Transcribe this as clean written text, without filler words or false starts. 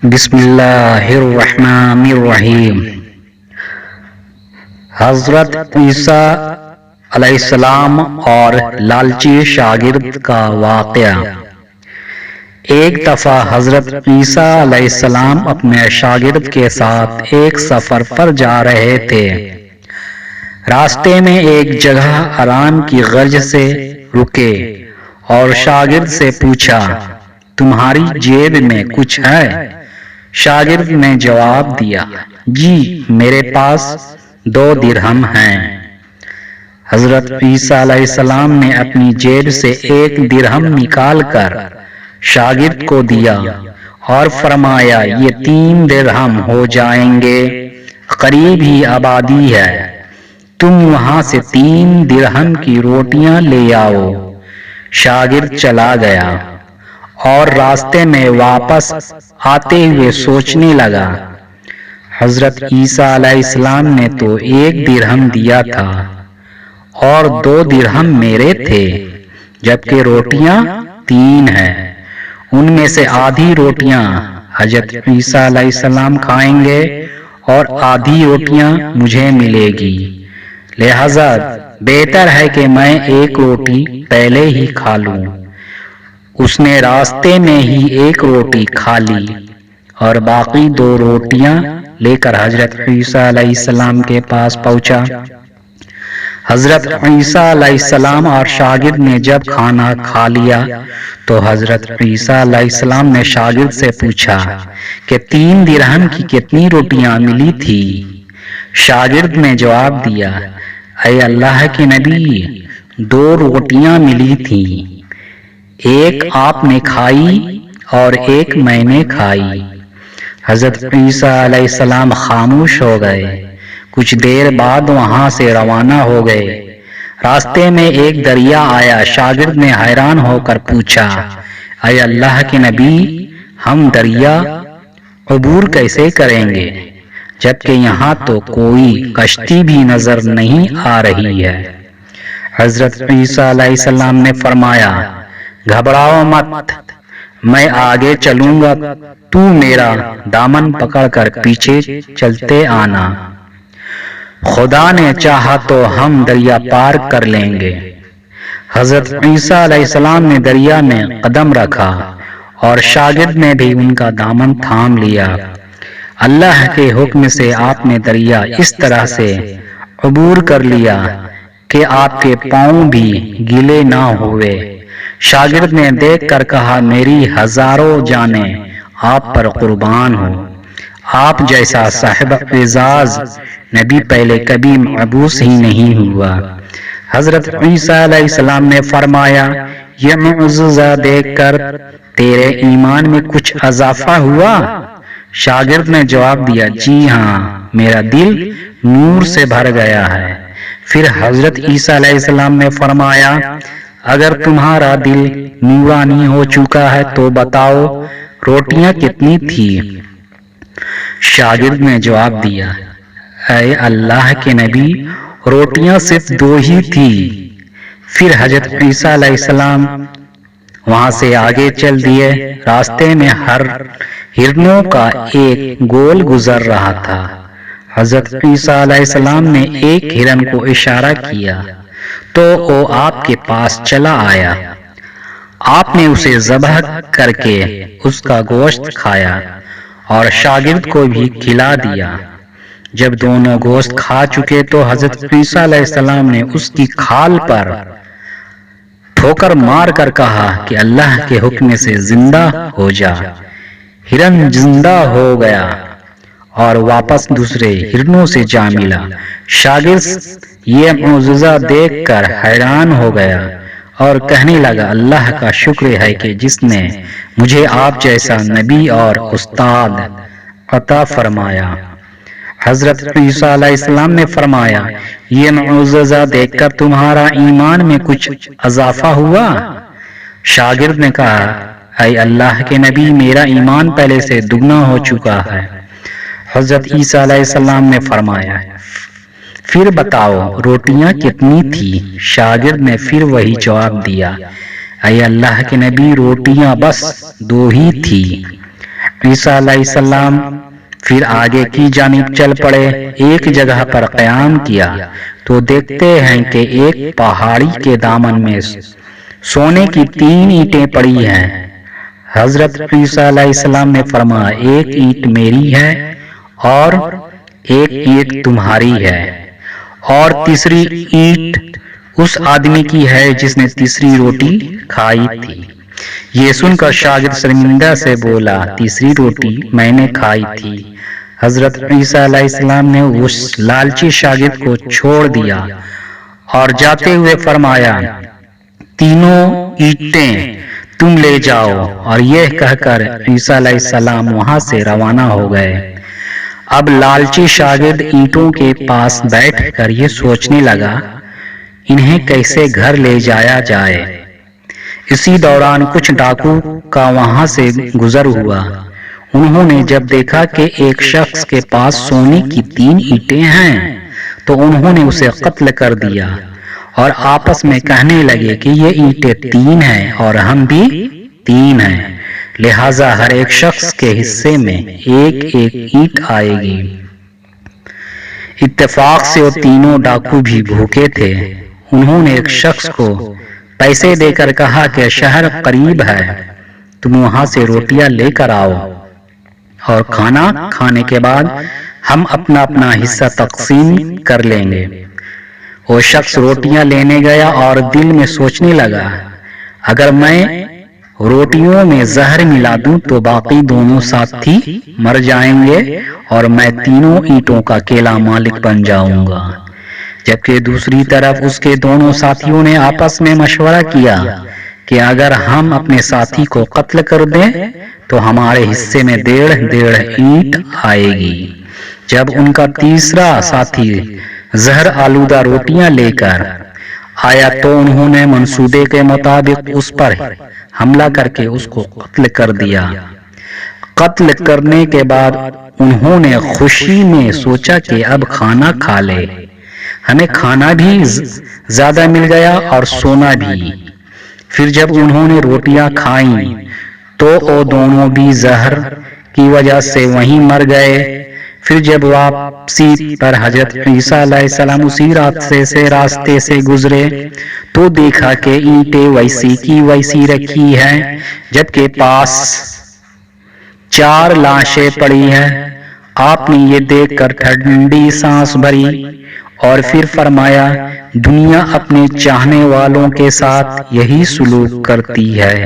بسم اللہ الرحمن الرحیم۔ حضرت عیسیٰ علیہ السلام اور لالچی شاگرد کا واقعہ۔ ایک دفعہ حضرت عیسیٰ علیہ السلام اپنے شاگرد کے ساتھ ایک سفر پر جا رہے تھے۔ راستے میں ایک جگہ آرام کی غرض سے رکے اور شاگرد سے پوچھا، تمہاری جیب میں کچھ ہے؟ شاگرد نے جواب دیا، جی میرے پاس 2 درہم ہیں۔ حضرت عیسیٰ علیہ السلام نے اپنی جیب سے 1 درہم نکال کر شاگرد کو دیا اور فرمایا، یہ 3 درہم ہو جائیں گے، قریب ہی آبادی ہے، تم وہاں سے 3 درہم کی روٹیاں لے آؤ۔ شاگرد چلا گیا اور راستے میں واپس آتے ہوئے سوچنے لگا، حضرت عیسیٰ علیہ السلام نے تو 1 درہم دیا تھا اور 2 درہم میرے تھے، جبکہ روٹیاں 3 ہیں، ان میں سے آدھی روٹیاں حضرت عیسیٰ علیہ السلام کھائیں گے اور آدھی روٹیاں مجھے ملے گی، لہذا بہتر ہے کہ میں 1 روٹی پہلے ہی کھا لوں۔ اس نے راستے میں ہی 1 روٹی کھا لی اور باقی 2 روٹیاں لے کر حضرت عیسیٰ علیہ السلام کے پاس پہنچا۔ حضرت عیسیٰ علیہ السلام اور شاگرد نے جب کھانا کھا لیا تو حضرت عیسیٰ علیہ السلام نے شاگرد سے پوچھا کہ 3 درہم کی کتنی روٹیاں ملی تھی؟ شاگرد نے جواب دیا، اے اللہ کے نبی، 2 روٹیاں ملی تھیں، 1 آپ نے کھائی اور 1 میں نے کھائی۔ حضرت عیسیٰ علیہ السلام خاموش ہو گئے، کچھ دیر بعد وہاں سے روانہ ہو گئے۔ راستے میں ایک دریا آیا، شاگرد نے حیران ہو کر پوچھا، اے اللہ کے نبی، ہم دریا عبور کیسے کریں گے، جبکہ یہاں تو کوئی کشتی بھی نظر نہیں آ رہی ہے؟ حضرت عیسیٰ علیہ السلام نے فرمایا، گھبراؤ مت، میں آگے چلوں گا، تو میرا دامن پکڑ کر پیچھے چلتے آنا، خدا نے چاہا تو ہم دریا پار کر لیں گے۔ حضرت عیسیٰ علیہ السلام نے دریا میں قدم رکھا اور شاگرد نے بھی ان کا دامن تھام لیا۔ اللہ کے حکم سے آپ نے دریا اس طرح سے عبور کر لیا کہ آپ کے پاؤں بھی گیلے نہ ہوئے۔ شاگرد نے دیکھ کر کہا، میری ہزاروں جانیں آپ پر قربان ہو، آپ جیسا صاحب اعزاز نبی پہلے کبھی مبعوث ہی نہیں ہوا۔ حضرت عیسیٰ علیہ السلام نے فرمایا، یہ معجزہ دیکھ کر تیرے ایمان میں کچھ اضافہ ہوا؟ شاگرد نے جواب دیا، جی ہاں، میرا دل نور سے بھر گیا ہے۔ پھر حضرت عیسیٰ علیہ السلام نے فرمایا، اگر تمہارا دل نورانی ہو چکا ہے تو بتاؤ روٹیاں کتنی تھی؟ شاگرد نے جواب دیا، اے اللہ کے نبی، روٹیاں صرف 2 ہی تھی۔ پھر حضرت عیسیٰ علیہ السلام وہاں سے آگے چل دیے۔ راستے میں ہرنوں کا ایک گول گزر رہا تھا۔ حضرت عیسیٰ علیہ السلام نے ایک ہرن کو اشارہ کیا تو وہ آپ کے پاس چلا آیا۔ آپ نے اسے ذبح کر کے اس کا گوشت کھایا اور شاگرد کو بھی کھلا دیا۔ جب دونوں گوشت کھا چکے تو حضرت عیسیٰ علیہ السلام نے اس کی کھال پر ٹھوکر مار کر کہا کہ اللہ کے حکم سے زندہ ہو جا۔ ہرن زندہ ہو گیا اور واپس دوسرے ہرنوں سے جا ملا۔ شاگرد یہ معجزہ دیکھ کر حیران ہو گیا اور کہنے لگا، اللہ کا شکر ہے کہ جس نے مجھے آپ جیسا نبی اور استاد عطا فرمایا۔ حضرت عیسیٰ علیہ السلام نے فرمایا، یہ معجزہ دیکھ کر تمہارا ایمان میں کچھ اضافہ ہوا؟ شاگرد نے کہا، اے اللہ کے نبی، میرا ایمان پہلے سے دگنا ہو چکا ہے۔ حضرت عیسیٰ علیہ السلام نے فرمایا، پھر بتاؤ روٹیاں کتنی تھی؟ شاگرد نے پھر وہی جواب دیا، اے اللہ کے نبی، روٹیاں بس 2 ہی تھی۔ عیسیٰ علیہ السلام پھر آگے کی جانب چل پڑے۔ ایک جگہ پر قیام کیا تو دیکھتے ہیں کہ ایک پہاڑی کے دامن میں سونے کی 3 اینٹیں پڑی ہیں۔ حضرت عیسیٰ علیہ السلام نے فرمایا ایک اینٹ میری ہے اور ایک اینٹ تمہاری ہے اور تیسری اینٹ اس آدمی کی ہے جس نے تیسری روٹی کھائی تھی۔ یہ سن کر شاگرد شرمندہ سے بولا تیسری روٹی میں نے کھائی تھی۔ حضرت عیسیٰ علیہ السلام نے اس لالچی شاگرد کو چھوڑ دیا اور جاتے ہوئے فرمایا تینوں اینٹیں تم لے جاؤ، اور یہ کہہ کر عیسیٰ علیہ السلام وہاں سے روانہ ہو گئے۔ اب لالچی شاگرد اینٹوں کے پاس بیٹھ کر یہ سوچنے لگا انہیں کیسے گھر لے جایا جائے۔ اسی دوران کچھ ڈاکو کا وہاں سے گزر ہوا۔ انہوں نے جب دیکھا کہ ایک شخص کے پاس سونے کی 3 اینٹیں ہیں تو انہوں نے اسے قتل کر دیا اور آپس میں کہنے لگے کہ یہ اینٹیں 3 ہیں اور ہم بھی 3 ہیں، لہٰذا ہر ایک شخص کے حصے میں ایک ایک اینٹ آئے گی۔ اتفاق سے وہ تینوں ڈاکو بھی بھوکے تھے۔ انہوں نے ایک شخص کو پیسے دے کر کہا کہ شہر قریب ہے، تم وہاں سے روٹیاں لے کر آؤ اور کھانا کھانے کے بعد ہم اپنا اپنا حصہ تقسیم کر لیں گے۔ وہ شخص روٹیاں لینے گیا اور دل میں سوچنے لگا اگر میں روٹیوں میں زہر ملا دوں تو باقی دونوں ساتھی مر جائیں گے اور میں تینوں اینٹوں کا اکیلا مالک بن جاؤں گا۔ جبکہ دوسری طرف اس کے دونوں ساتھیوں نے آپس میں مشورہ کیا کہ اگر ہم اپنے ساتھی کو قتل کر دیں تو ہمارے حصے میں 1.5 اینٹ آئے گی۔ جب ان کا تیسرا ساتھی زہر آلودہ روٹیاں لے کر آیا تو انہوں نے منصوبے کے مطابق اس پر حملہ کر کے اس کو قتل کر دیا۔ قتل کرنے کے بعد انہوں نے خوشی میں سوچا کہ اب کھانا کھا لے، ہمیں کھانا بھی زیادہ مل گیا اور سونا بھی۔ پھر جب انہوں نے روٹیاں کھائیں تو وہ دونوں بھی زہر کی وجہ سے وہیں مر گئے۔ پھر جب واپسی پر حضرت عیسیٰ علیہ السلام اسی راستے سے گزرے تو دیکھا کہ اینٹیں ویسی کی ویسی رکھی ہیں، جبکہ پاس 4 لاشیں پڑی ہیں۔ آپ نے یہ دیکھ کر ٹھنڈی سانس بھری اور پھر فرمایا دنیا اپنے چاہنے والوں کے ساتھ یہی سلوک کرتی ہے۔